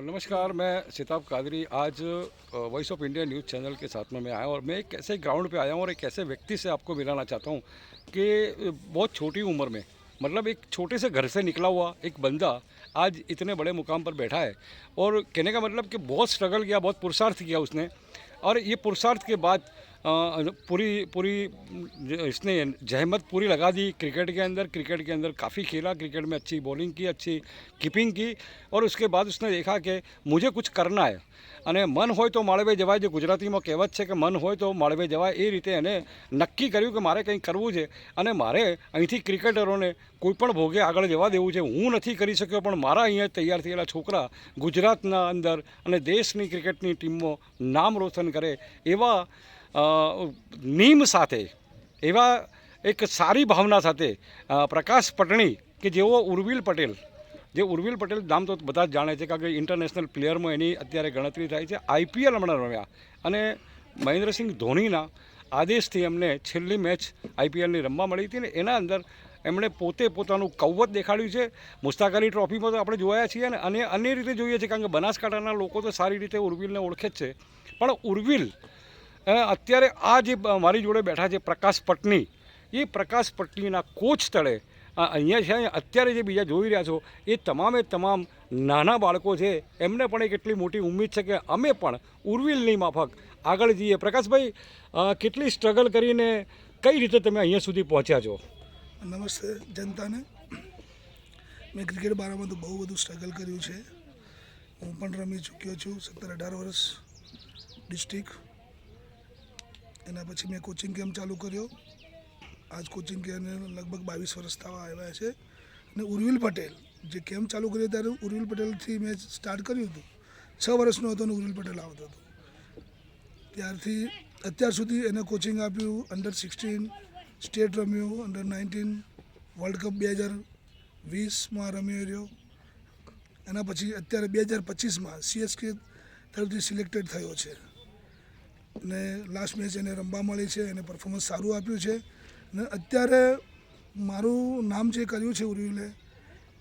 नमस्कार, मैं सिताब कादरी। आज voice of India news channel के साथ में मैं आया और मैं एक ऐसे ग्राउंड पे आया हूँ और एक ऐसे व्यक्ति से आपको मिलाना चाहता हूँ कि बहुत छोटी उम्र में, मतलब एक छोटे से घर से निकला हुआ एक बंदा आज इतने बड़े मुकाम पर बैठा है। और कहने का मतलब कि बहुत स्ट्रगल किया, बहुत पुरुषार्थ किया उसने। और ये पुरुषार्थ के बाद पूरी पूरी इसने जहमत पूरी लगा दी क्रिकेट के अंदर काफ़ी खेला, क्रिकेट में अच्छी बॉलिंग की, अच्छी कीपिंग की। और उसके बाद उसने देखा कि मुझे कुछ करना है અને મન હોય તો માળવે જવાય, જે ગુજરાતીમાં કહેવત છે કે મન હોય તો માળવે જવાય, એ રીતે એને નક્કી કર્યું કે મારે કંઈક કરવું છે અને મારે અહીંથી ક્રિકેટરોને કોઈપણ ભોગે આગળ જવા દેવું છે. હું નથી કરી શક્યો પણ મારા અહીંયા તૈયાર થયેલા છોકરા ગુજરાતના અંદર અને દેશની ક્રિકેટની ટીમમાં નામ રોશન કરે એવા નીમ સાથે, એવા એક સારી ભાવના સાથે પ્રકાશ પટણી કે જેઓ ઉર્વિલ પટેલ, જે ઉર્વિલ પટેલ નામ તો બધા જ જાણે છે કારણ કે ઇન્ટરનેશનલ પ્લેયરમાં એની અત્યારે ગણતરી થાય છે. આઈપીએલ હમણાં રમ્યા અને મહેન્દ્રસિંહ ધોનીના આદેશથી એમને છેલ્લી મેચ આઈપીએલની રમવા મળી હતી ને એના અંદર એમણે પોતે પોતાનું કૌવત દેખાડ્યું છે. મુશ્તાક અલી ટ્રોફીમાં તો આપણે જોયા છીએ ને, અને અન્ય રીતે જોઈએ છીએ કારણ કે બનાસકાંઠાના લોકો તો સારી રીતે ઉર્વિલને ઓળખે જ છે. પણ ઉર્વિલ અત્યારે આ જે મારી જોડે બેઠા છે પ્રકાશ પટણી, એ પ્રકાશ પટણીના કોચ તળે અહીંયા છે. અત્યારે જે બીજા જોઈ રહ્યા છો એ તમામે તમામ નાના બાળકો છે. એમને પણ એક એટલી મોટી ઉમ્મીદ છે કે અમે પણ ઉર્વિલની માફક આગળ જઈએ. પ્રકાશભાઈ, કેટલી સ્ટ્રગલ કરીને કઈ રીતે તમે અહીંયા સુધી પહોંચ્યા છો? નમસ્તે જનતાને. મેં ક્રિકેટ બારામાં તો બહુ બધું સ્ટ્રગલ કર્યું છે. હું પણ રમી ચૂક્યો છું 17-18 વર્ષ ડિસ્ટ્રિક્ટ. એના પછી મેં કોચિંગ કેમ્પ ચાલુ કર્યો. આજ કોચિંગ કેમ્પને લગભગ 22 વર્ષ થવા આવ્યા છે. અને ઉર્વિલ પટેલ જે કેમ્પ ચાલુ કર્યો ત્યારે ઉર્વિલ પટેલથી મેં સ્ટાર્ટ કર્યું હતું. 6 વર્ષનો હતો અને ઉર્વિલ પટેલ આવતો હતો. ત્યારથી અત્યાર સુધી એને કોચિંગ આપ્યું. અંડર-16 સ્ટેટ રમ્યું, અંડર-19 વર્લ્ડ કપ 2020માં રમ્યો રહ્યો. એના પછી અત્યારે 2025માં CSK તરફથી સિલેક્ટેડ થયો છે અને લાસ્ટ મેચ એને રમવા મળી છે. એને પરફોર્મન્સ સારું આપ્યું છે અને અત્યારે મારું નામ જે કર્યું છે ઉર્વિલે,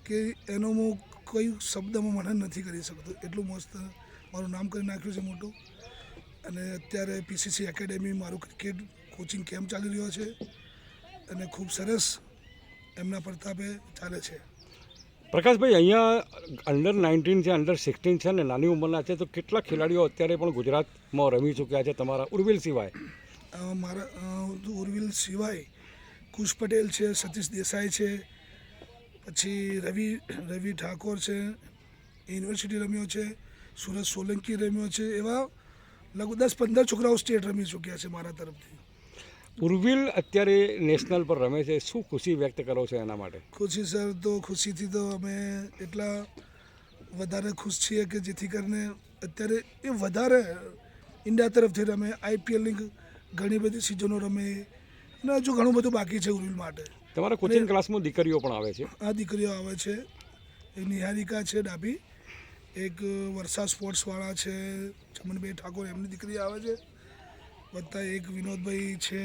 કે એનો હું કોઈ શબ્દમાં વર્ણન નથી કરી શકતો. એટલું મસ્ત મારું નામ કરી નાખ્યું છે મોટું. અને અત્યારે PCC એકેડેમી મારું ક્રિકેટ કોચિંગ કેમ્પ ચાલી રહ્યો છે અને ખૂબ સરસ એમના પ્રતાપે ચાલે છે. પ્રકાશભાઈ, અહીંયા અંડર-19 છે, અંડર-16 છે ને નાની ઉંમરના છે, તો કેટલા ખેલાડીઓ અત્યારે પણ ગુજરાતમાં રમી ચૂક્યા છે તમારા ઉર્વિલ સિવાય? મારા ઉર્વિલ સિવાય કુશ પટેલ છે, સતીશ દેસાઈ છે, પછી રવિ ઠાકોર છે, યુનિવર્સિટી રમ્યો છે, સુરજ સોલંકી રમ્યો છે. એવા લગભગ 10-15 છોકરાઓ સ્ટેટ રમી ચૂક્યા છે મારા તરફથી. ઉર્વિલ અત્યારે નેશનલ પર રમે છે, શું ખુશી વ્યક્ત કરો છો એના માટે? ખુશી સર, તો ખુશીથી તો અમે એટલા વધારે ખુશ છીએ કે જેથી કરીને અત્યારે એ વધારે ઇન્ડિયા તરફથી રમે, IPLની ઘણી બધી સિઝનો રમે અને હજુ ઘણું બધું બાકી છે ઉર્વિલ માટે. તમારા કોચિંગ ક્લાસમાં દીકરીઓ પણ આવે છે? આ દીકરીઓ આવે છે. એક નિહારિકા છે ડાભી, એક વર્ષા સ્પોર્ટ્સવાળા છે ચમનભાઈ ઠાકોર, એમની દીકરી આવે છે. વત્તા એક વિનોદભાઈ છે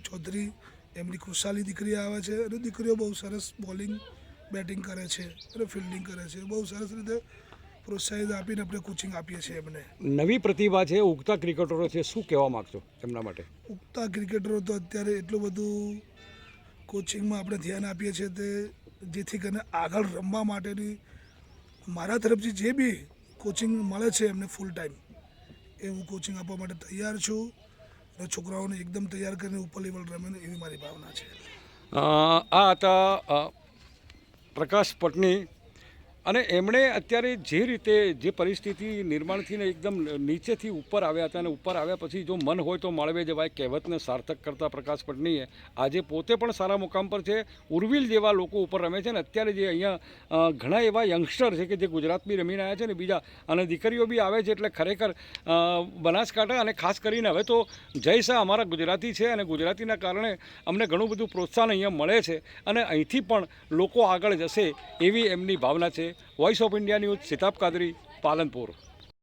ચૌધરી, એમની ખુશાલી દીકરી આવે છે. અને દીકરીઓ બહુ સરસ બોલિંગ બેટિંગ કરે છે અને ફિલ્ડિંગ કરે છે. બહુ સરસ રીતે પ્રોત્સાહિત આપીને આપણે કોચિંગ આપીએ છીએ એમને. નવી પ્રતિભા છે, ઉગતા ક્રિકેટરો છે, શું કહેવા માગશો એમના માટે? ઉગતા ક્રિકેટરો તો અત્યારે એટલું બધું કોચિંગમાં આપણે ધ્યાન આપીએ છીએ તે જેથી કરીને આગળ રમવા માટેની મારા તરફથી જે બી કોચિંગ મળે છે એમને ફૂલ ટાઈમ એ હું કોચિંગ આપવા માટે તૈયાર છું અને છોકરાઓને એકદમ તૈયાર કરીને ઉપર લેવલ રમે એવી મારી ભાવના છે. આ હતા પ્રકાશ પટણી અને એમણે અત્યારે જે રીતે જે પરિસ્થિતિ નિર્માણ થઈને એકદમ નીચેથી ઉપર આવ્યા હતા અને ઉપર આવ્યા પછી જો મન હોય તો માળવે જવાય કહેવતને સાર્થક કરતા પ્રકાશ પટણીએ આજે પોતે પણ સારા મુકામ પર છે. ઉર્વિલ જેવા લોકો ઉપર રમે છે ને અત્યારે જે અહીંયા ઘણા એવા યંગસ્ટર છે કે જે ગુજરાત બી રમીને આવ્યા છે ને બીજા, અને દીકરીઓ બી આવે છે. એટલે ખરેખર બનાસકાંઠા અને ખાસ કરીને હવે તો જય શાહ અમારા ગુજરાતી છે અને ગુજરાતીના કારણે અમને ઘણું બધું પ્રોત્સાહન અહીંયા મળે છે અને અહીંથી પણ લોકો આગળ જશે એવી એમની ભાવના છે. Voice of India news, Sitab Kadri, Palanpur.